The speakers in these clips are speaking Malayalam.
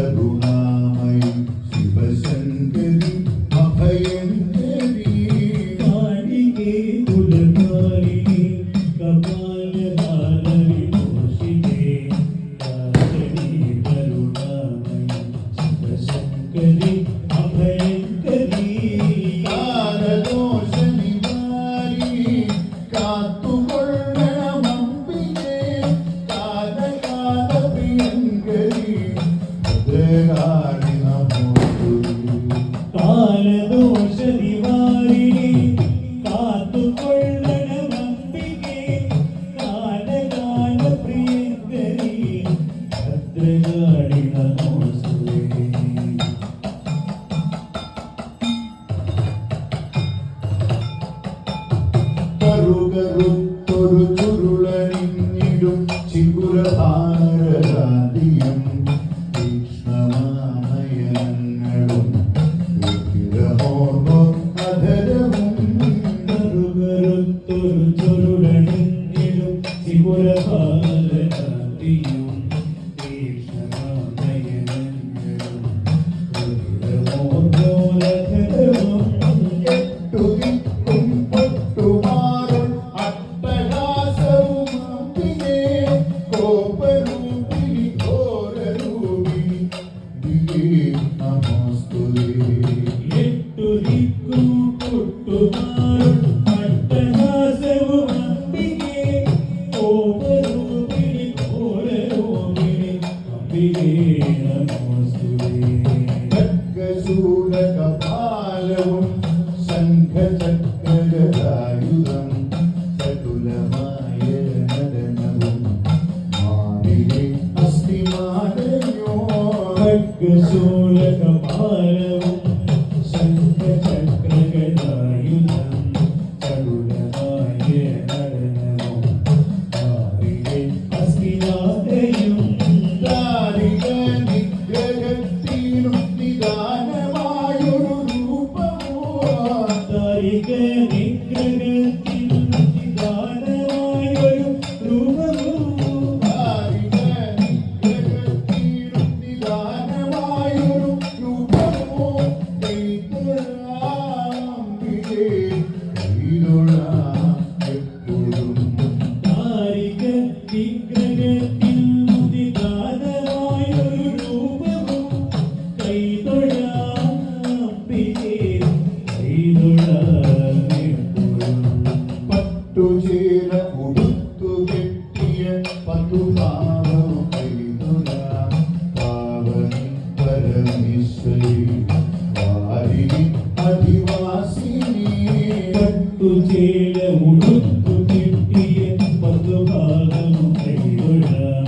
കരുണാമയി ശിവശങ്കരി അഭയങ്കരി കാളികേ കുലകാരിണി കപാലഹാരി മോഷിതേ കാളികേ കരുണാമയി ശിവശങ്കരി അഭയങ്കരി കാലദോഷ നിവാരി കാത്തുകൊള്ളണമംബികേ കാലകാല പ്രിയങ്കരി ഭദ്രകാളി നമോസ്തുതേ കാലദോഷ നിവാരിണി കാത്തുകൊള്ളണമംബികേ കാലകാല പ്രിയങ്കരി ഭദ്രകാളി നമോസ്തുതേ കറുകറുത്തൊരു ചുരുളണിഞ്ഞിടും ചിഗുരഭാരരാതിയും തീക്ഷ്ണമാനയനങ്ങളും വിഗ്രഹോർവോ അധരവും കറുകറുത്തൊരു ചുരുളണിഞ്ഞിടും ചിഗുരഭാരരാതിയും തീക്ഷ്ണമാനയനങ്ങളും വിഗ്രഹോർവോലധരവും എട്ടുതിക്കും പൊട്ടുമാറും അട്ടഹാസവും അമ്പികേ കോപരൂപിണി ഘോരരൂപിണി ദിവേ നമോസ്തുതേ എട്ടുദിക്കും പൊട്ടുമാറും അട്ടഹാസവും അംബികേ കോപരൂപിണി ഘോരരൂപിണി അംബികേ നമോസ്തുതേ ഖഡ്ഗശൂലകപാലവും ശംഖചക്രഗദായുധം ചതുലമായ നടനവും മാറിലെ അസ്ഥിമാലയോ ഖഡ്ഗശൂലകപാലവും ശംഖചക്രഗദായുധം ചടുലമായ നടനവും മാറിലെ അസ്ഥിനാദയും ദാരിക നിഗ്രഹത്തിനും നിദാനമായൊരു രൂപമോ താരിക നിഗ്രഹത്തിൽ നിദാനമായൊരു രൂപവും ദാരിക നിഗ്രഹത്തിനും നിദാനമായൊരു രൂപമോ കൈതൊഴാംബികേ കൈതൊഴാം എപ്പോഴും താരിക നിഗ്രഹത്തിൽ നിദാനമായൊരു രൂപവും കൈതൊഴാം അംബികേ കൈതൊഴാം എപ്പോഴും പട്ടുചേര ഉടുത്തു കെട്ടിയ പതുഭാവം കൈതൊഴാം പാവനി പരമേശ്വരി വാരിണി അധിവാസിനി പട്ടുചേല ഉടുത്തു കിട്ടിയ പതുഭാഗം കൈതൊഴാം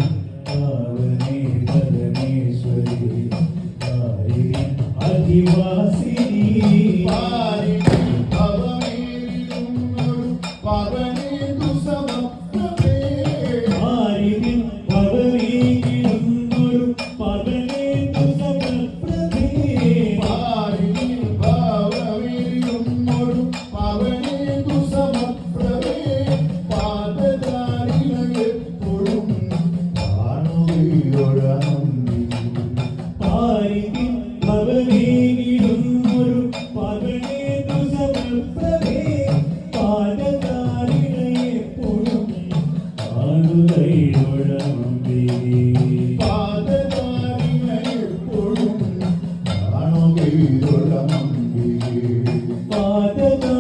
പാവനേ പരമേശ്വരി വാരിണി അധിവാസിനി പാരിണി ഭവമേറിടുന്നൊരു പവനേന്ദു സമപ്രഭേ വാരിണി ഭവമേകിടുന്നൊരു പവനേന്ദു സമപ്രഭേ പാരിണി ഭവമേറിടുന്നൊരു പവനേന്ദു സമപ്രഭേ പാദധാരിണയെപ്പോഴും കാണുകയൊഴാംബികേ പാരിതി ഭവമേകിടുന്നൊരു പവനേന്ദു സമപ്രഭേ പാദധാരിണയെപ്പോഴും കാണുകയൊഴാംബികേ പാദധാരിണയെപ്പോഴും കാണുകയൊഴാംബികേ പാദധാരിണയെപ്പോഴും